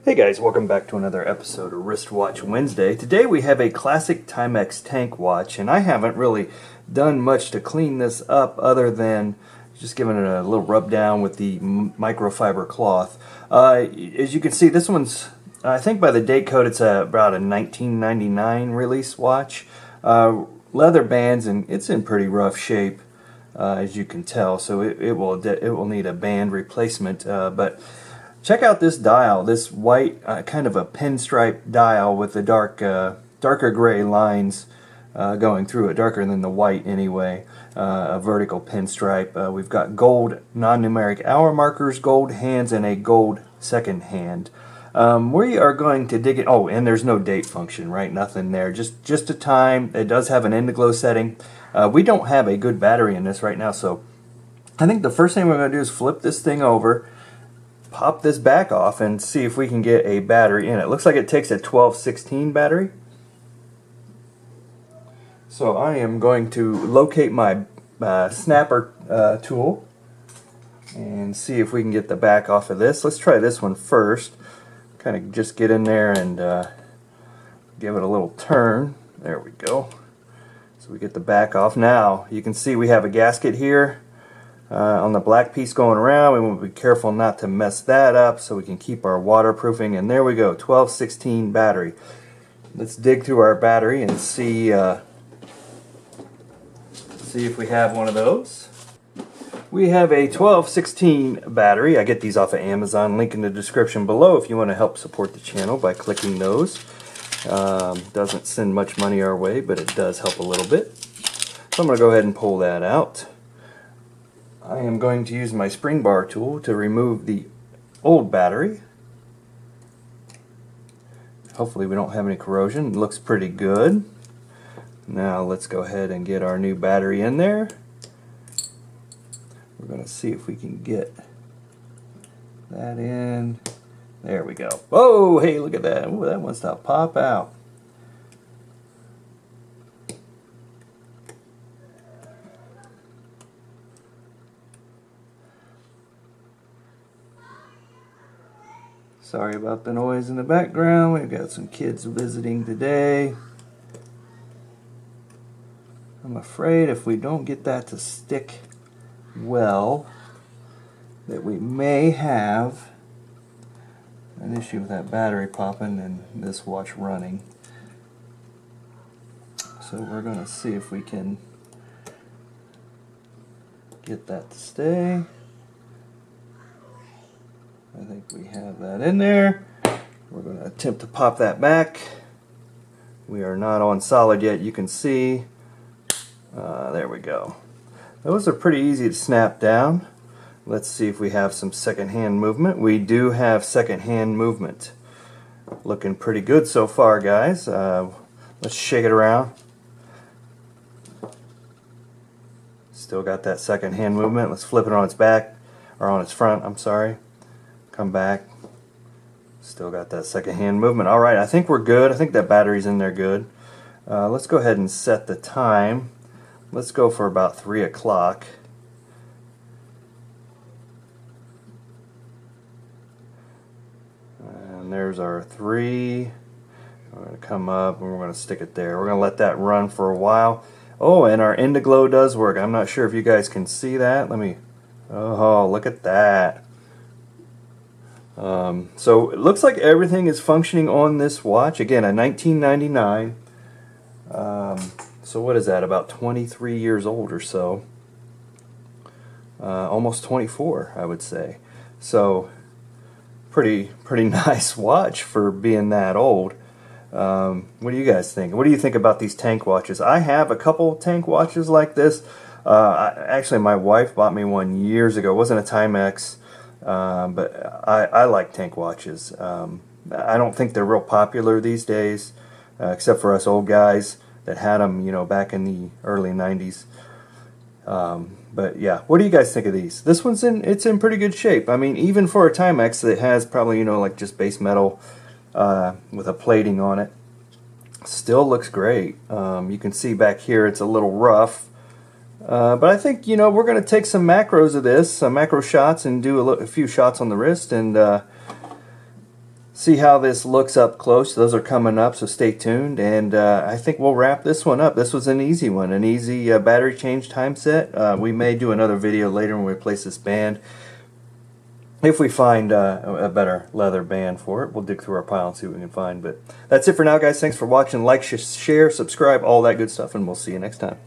Hey guys, welcome back to another episode of Wristwatch Wednesday. Today we have a classic Timex tank watch, and I haven't really done much to clean this up other than just giving it a little rub down with the microfiber cloth. As you can see, this one's, I think by the date code, it's about a 1999 release watch. Leather bands, and it's in pretty rough shape, as you can tell, so it will need a band replacement, but check out this dial, this white, kind of a pinstripe dial with the darker gray lines going through it, darker than the white anyway, a vertical pinstripe. We've got gold non-numeric hour markers, gold hands, and a gold second hand. We are going to dig it. Oh, and there's no date function, right? Nothing there, just a time. It does have an Indiglo setting. We don't have a good battery in this right now, so I think the first thing we're going to do is flip this thing over, pop this back off, and see if we can get a battery in it. Looks like it takes a 1216 battery. So I am going to locate my snapper tool and see if we can get the back off of this. Let's try this one first. Kind of just get in there and give it a little turn. There we go. So we get the back off. Now you can see we have a gasket here on the black piece going around. We want to be careful not to mess that up so we can keep our waterproofing. And there we go, 1216 battery. Let's dig through our battery and see if we have one of those. We have a 1216 battery. I get these off of Amazon. Link in the description below if you want to help support the channel by clicking those. Doesn't send much money our way, but it does help a little bit. So I'm going to go ahead and pull that out. I am going to use my spring bar tool to remove the old battery. Hopefully we don't have any corrosion. It looks pretty good. Now let's go ahead and get our new battery in there. We're going to see if we can get that in. There we go. Whoa, hey, look at that. Ooh, that wants to pop out. Sorry about the noise in the background. We've got some kids visiting today. I'm afraid if we don't get that to stick well, that we may have an issue with that battery popping and this watch running. So we're going to see if we can get that to stay. I think we have that in there. We're going to attempt to pop that back. We are not on solid yet, you can see. There we go. Those are pretty easy to snap down. Let's see if we have some second-hand movement. We do have second-hand movement. Looking pretty good so far, guys. Let's shake it around. Still got that second-hand movement. Let's flip it on its back, or on its front, I'm sorry. Come back. Still got that second-hand movement. Alright, I think we're good. I think that battery's in there good. Let's go ahead and set the time. Let's go for about 3 o'clock. And there's our 3. We're going to come up and we're going to stick it there. We're going to let that run for a while. Oh, and our Indiglo does work. I'm not sure if you guys can see that. Let me... Oh, look at that. So it looks like everything is functioning on this watch. Again, a 1999. So what is that? About 23 years old or so. Almost 24, I would say. So pretty nice watch for being that old. What do you guys think? What do you think about these tank watches? I have a couple tank watches like this. Actually, my wife bought me one years ago. It wasn't a Timex, but I like tank watches. I don't think they're real popular these days, except for us old guys that had them, you know, back in the early 90s. But yeah, what do you guys think of these? This one's it's in pretty good shape. I mean, even for a Timex that has probably, you know, like just base metal with a plating on it, still looks great. You can see back here it's a little rough. But I think, you know, we're going to take some macros of this, some macro shots, and do a few shots on the wrist, and see how this looks up close. Those are coming up, so stay tuned. And I think we'll wrap this one up. This was an easy one, an easy battery change time set. We may do another video later when we replace this band. If we find a better leather band for it, we'll dig through our pile and see what we can find. But that's it for now, guys. Thanks for watching. Like, share, subscribe, all that good stuff, and we'll see you next time.